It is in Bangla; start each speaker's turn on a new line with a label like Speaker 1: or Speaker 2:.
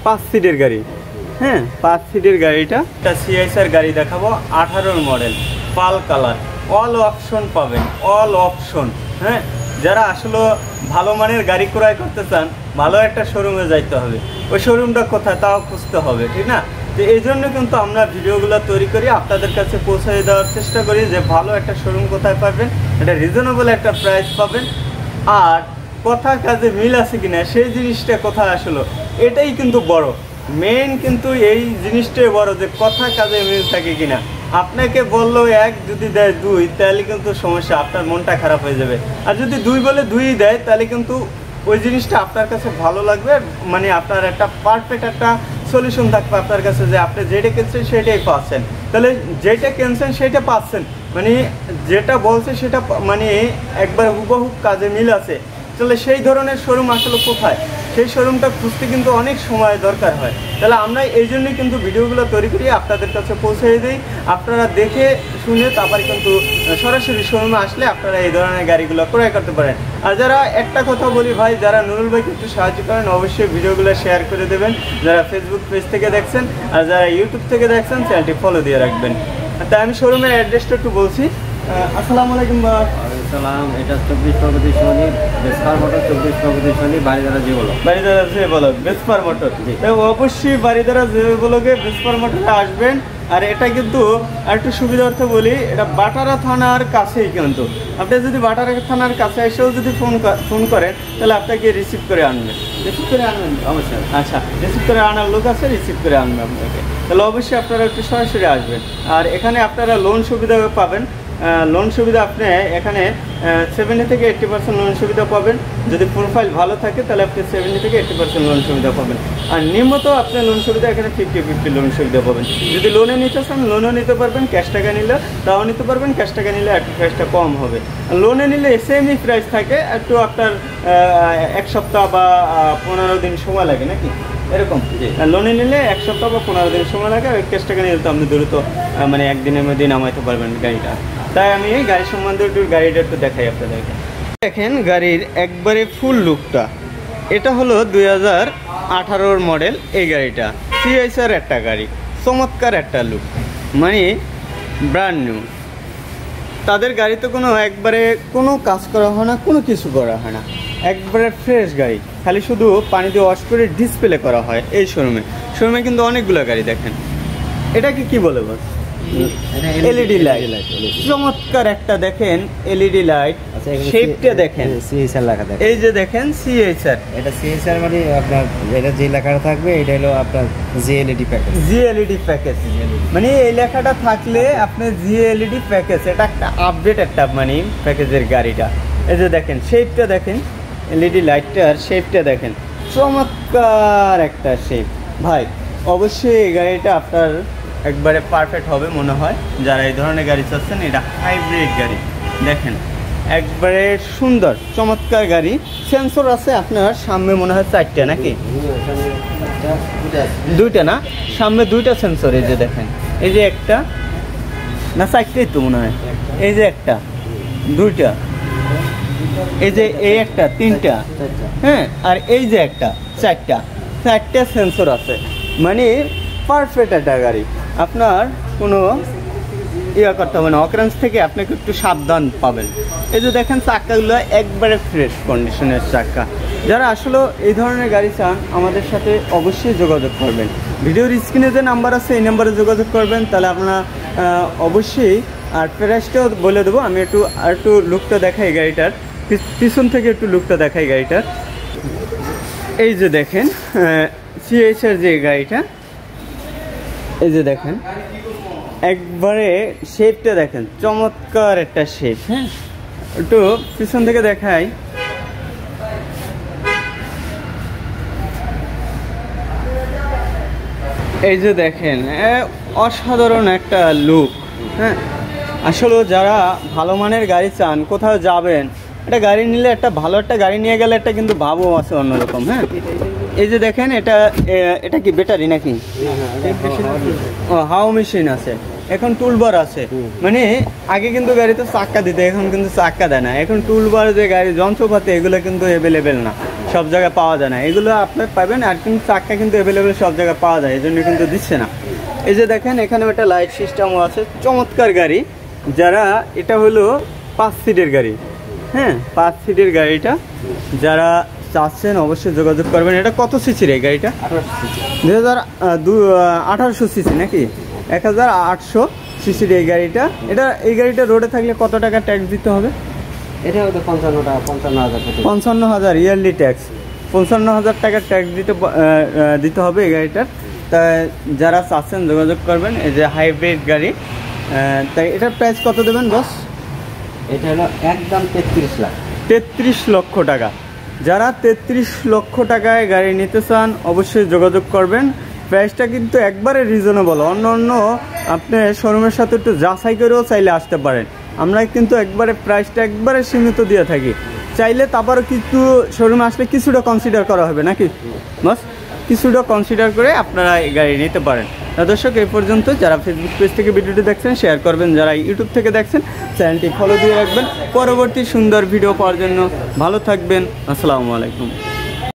Speaker 1: 5 সিটের গাড়ি। হ্যাঁ 5 সিটের গাড়িটা একটা সিএসআর গাড়ি দেখাবো 18 মডেল, পাল কালার, অল অপশন পাবেন, অল অপশন। হ্যাঁ যারা আসলে ভালো মানের গাড়ি ক্রয় করতে চান ভালো একটা শোরুমে যাইতে হবে, ওই শোরুমটা কোথায় তাও খুঁজতে হবে, ঠিক না? তো এই জন্য কিন্তু আমরা ভিডিওগুলো তৈরি করি, আপনাদের কাছে পৌঁছে দেওয়ার চেষ্টা করি যে ভালো একটা শোরুম কোথায় পাবেন, এটা রিজনেবল একটা প্রাইস পাবেন, আর কথা কাজে মিল আছে কিনা সেই জিনিসটা কোথায় আসলো এটাই কিন্তু বড় মেইন, কিন্তু এই জিনিসটাই বড় যে কথা কাজে মিল থাকে কিনা। আপনাকে বললো 1 যদি দেয় 2 তাহলে কিন্তু সমস্যা, আপনার মনটা খারাপ হয়ে যাবে। আর যদি 2 বলে 2ই দেয় তাহলে কিন্তু ওই জিনিসটা আপনার কাছে ভালো লাগবে, মানে আপনার একটা পারফেক্ট একটা সলিউশন থাকবে আপনার কাছে যে আপনি যেটা কিনছেন সেটাই পাচ্ছেন, তাহলে যেটা কিনছেন সেটা পাচ্ছেন, মানে যেটা বলছে সেটা মানে একবার হুবহু কাজে মিল আছে। তাহলে সেই ধরনের শোরুম আসলে কোথায়, সেই শোরুমটা খুঁজতে কিন্তু অনেক সময় দরকার হয়। তাহলে আমরা এই জন্যই কিন্তু ভিডিওগুলো তৈরি করি, আপনাদের কাছে পৌঁছে দিই, আপনারা দেখে শুনে তারপর কিন্তু সরাসরি শোরুমে আসলে আপনারা এই ধরনের গাড়িগুলো ক্রয় করতে পারেন। আর যারা একটা কথা বলি ভাই, যারা নুরুল ভাইকে একটু সাহায্য করেন অবশ্যই ভিডিওগুলো শেয়ার করে দেবেন, যারা ফেসবুক পেজ থেকে দেখছেন আর যারা ইউটিউব থেকে দেখছেন চ্যানেলটি ফলো দিয়ে রাখবেন। তাই আমি শোরুমের অ্যাড্রেসটা একটু বলছি। আসসালামু আলাইকুম।
Speaker 2: সালাম। এটা 24 প্রগতি শনি বেসপার মোটর, 24 প্রগতি শনি বাড়িদারা যে বলো,
Speaker 1: বাড়িদারা যে বলো বেসপার মোটর। অবশ্যই বাড়িদারা যে বলোকে বেসপার মোটরে আসবেন। আর এটা কিন্তু একটু সুবিধার্থে বলি, এটা বাটারা থানার কাছেই, কিন্তু আপনি যদি বাটারা থানার কাছে এসেও যদি ফোন করেন তাহলে আপনাকে রিসিভ করে আনবেন, রিসিভ করে আনবেন অবশ্যই। আচ্ছা রিসিভ করে আনার লোক আছে, রিসিভ করে আনবে আপনাকে, তাহলে অবশ্যই আপনারা একটু সরাসরি আসবেন। আর এখানে আপনারা লোন সুবিধা পাবেন, লোন সুবিধা আপনি এখানে 70 থেকে 80% লোন সুবিধা পাবেন। যদি প্রোফাইল ভালো থাকে তাহলে আপনি 70 থেকে 80% লোন সুবিধা পাবেন। আর নিম্নত আপনি লোন সুবিধা এখানে 50-50 লোন সুবিধা পাবেন। যদি লোনে নিতে চান লোনও নিতে পারবেন, ক্যাশ টাকা নিলে তাও নিতে পারবেন, ক্যাশ টাকা নিলে একটু প্রাইসটা কম হবে। লোনে নিলে সেমই প্রাইস থাকে, একটু আপনার 1 সপ্তাহ বা 15 দিন সময় লাগে নাকি এরকম। লোনে নিলে 1 সপ্তাহ বা 15 দিন সময় লাগে, আর ক্যাশ টাকা নিলে তো আপনি দ্রুত মানে একদিনের মধ্যে নামাইতে পারবেন গাড়িটা। তাই আমি গাড়ির সম্বন্ধে একটু গাড়িটা একটু দেখাই আপনাদেরকে। দেখেন গাড়ির একবারে ফুল লুকটা, এটা হলো 2018 মডেল এই গাড়িটা, সিএসআর একটা গাড়ি, চমৎকার একটা লুক, মানে ব্র্যান্ড নিউ। তাদের গাড়িতে কোনো একবারে কোনো কাজ করা হয় না, কোনো কিছু করা হয় না, একবারে ফ্রেশ গাড়ি, খালি শুধু পানি দিয়ে ওয়াশ করে ডিসপ্লে করা হয় এই শোরুমে কিন্তু অনেকগুলো গাড়ি দেখেন। এটাকে কি বলে বস? এলইডি লাইট, চমৎকার একটা দেখেন এলইডি লাইট, শেপটা দেখেন
Speaker 2: সিএসআর লেখা থাকে,
Speaker 1: এই যে দেখেন সিএসআর,
Speaker 2: এটা সিএসআর মানে আপনার এটা যে লেখাটা থাকবে এটা হলো আপনার জিএলইডি প্যাকেজ,
Speaker 1: জিএলইডি প্যাকেজ, মানে এই লেখাটা থাকলে আপনি জিএলইডি প্যাকেজ, এটা একটা আপডেট একটা মানে প্যাকেজের গাড়িটা। এই যে দেখেন শেপটা দেখেন, এলইডি লাইটটার শেপটা দেখেন, চমৎকার একটা শেপ ভাই। অবশ্যই এই গাড়িটা আপনার একবারে পারফেক্ট হবে মনে হয়, যারা এই ধরনের গাড়ি চাচ্ছেন। এটা হাইব্রিড গাড়ি দেখেন, একবারে সুন্দর চমৎকার গাড়ি। সেন্সর আছে আপনার সামনে মনে হয় 4টা নাকি 2টা না, সামনে 2টা সেন্সর। এই যে দেখেন, এই যে একটা না 4টাই তো মনে হয়, এই যে একটা 2টা, এই যে এই একটা 3টা, হ্যাঁ, আর এই যে একটা 4টা সেন্সর আছে, মানে পারফেক্ট একটা গাড়ি। আপনার কোনো ইয়া করতে হবে না, অকারেন্স থেকে আপনাকে একটু সাবধান পাবেন। এই যে দেখেন চাকাগুলো একবারে ফ্রেশ কন্ডিশনের চাকা। যারা আসলে এই ধরনের গাড়ি চান আমাদের সাথে অবশ্যই যোগাযোগ করবেন, ভিডিওর স্ক্রিনে যে নাম্বার আছে এই নাম্বারে যোগাযোগ করবেন, তাহলে আপনারা অবশ্যই। আর প্রাইসটাও বলে দেবো আমি, একটু লুকটা দেখাই গাড়িটার, পিছন থেকে একটু লুকটা দেখাই গাড়িটার। এই যে দেখেন সিএসআর যে গাড়িটা, এই যে দেখেন একবারে শেপটা দেখেন, চমৎকার একটা শেপ। হ্যাঁ একটু পিছন থেকে দেখাই, এই যে দেখেন অসাধারণ একটা লুক। হ্যাঁ আসলে যারা ভালো মানের গাড়ি চান, কোথাও যাবেন, একটা গাড়ি নিলে একটা ভালো একটা গাড়ি নিয়ে গেলে একটা কিন্তু ভাবও আছে অন্যরকম। হ্যাঁ এই যে দেখেন এটা কি ব্যাটারি নাকি? ও হাও মেশিন আছে, এখন টুলবার আছে। মানে আগে কিন্তু গাড়িতে চাক্কা দিতে, এখন কিন্তু চাক্কা দেয় না, এখন টুলবার যে গাড়ি যন্ত্রপাতি এগুলো কিন্তু অ্যাভেলেবেল না। সব জায়গায় পাওয়া যায় না, এগুলো আপনি পাবেন। আর কিন্তু চাক্কা কিন্তু অ্যাভেলেবেল সব জায়গায় পাওয়া যায়, এই জন্য কিন্তু দিচ্ছে না। এই যে দেখেন এখানে একটা লাইট সিস্টেমও আছে, চমৎকার গাড়ি। যারা এটা হলো 5 সিটের গাড়ি, হ্যাঁ 5 সিটের গাড়িটা যারা চাচ্ছেন অবশ্যই যোগাযোগ করবেন। এটা কত সিসির এই গাড়িটা? 1800 সিসি নাকি? 1800 সিসির এই গাড়িটা। এই গাড়িটা রোডে থাকলে কত টাকা ট্যাক্স দিতে হবে?
Speaker 2: এটা হয়তো
Speaker 1: 55,000 ইয়ারলি ট্যাক্স, 55,000 টাকা ট্যাক্স দিতে হবে এই গাড়িটার। তাই যারা চাচ্ছেন যোগাযোগ করবেন। এই যে হাইব্রিড গাড়ি, তাই এটার প্রাইস কত দেবেন বস?
Speaker 2: এটা হলো একদম 33 লাখ।
Speaker 1: 33 লক্ষ টাকা। যারা 33 লক্ষ টাকায় গাড়ি নিতে চান অবশ্যই যোগাযোগ করবেন। প্রাইসটা কিন্তু একবারে রিজনেবল, অন্য আপনি শোরুমের সাথে একটু যাচাই করেও চাইলে আসতে পারেন। আমরা কিন্তু একবারে প্রাইসটা একবারে সীমিত দিয়ে থাকি, চাইলে তারপরও কিন্তু শোরুমে আসলে কিছুটা কনসিডার করা হবে নাকি বাস, কিছুটা কনসিডার করে আপনারা এই গাড়ি নিতে পারেন। দর্শক এই পর্যন্ত। যারা ফেসবুক পেজ থেকে ভিডিওটি দেখছেন শেয়ার করবেন, যারা ইউটিউব থেকে দেখছেন চ্যানেলটি ফলো দিয়ে রাখবেন। পরবর্তী সুন্দর ভিডিও পাওয়ার জন্য ভালো থাকবেন। আসসালামু আলাইকুম।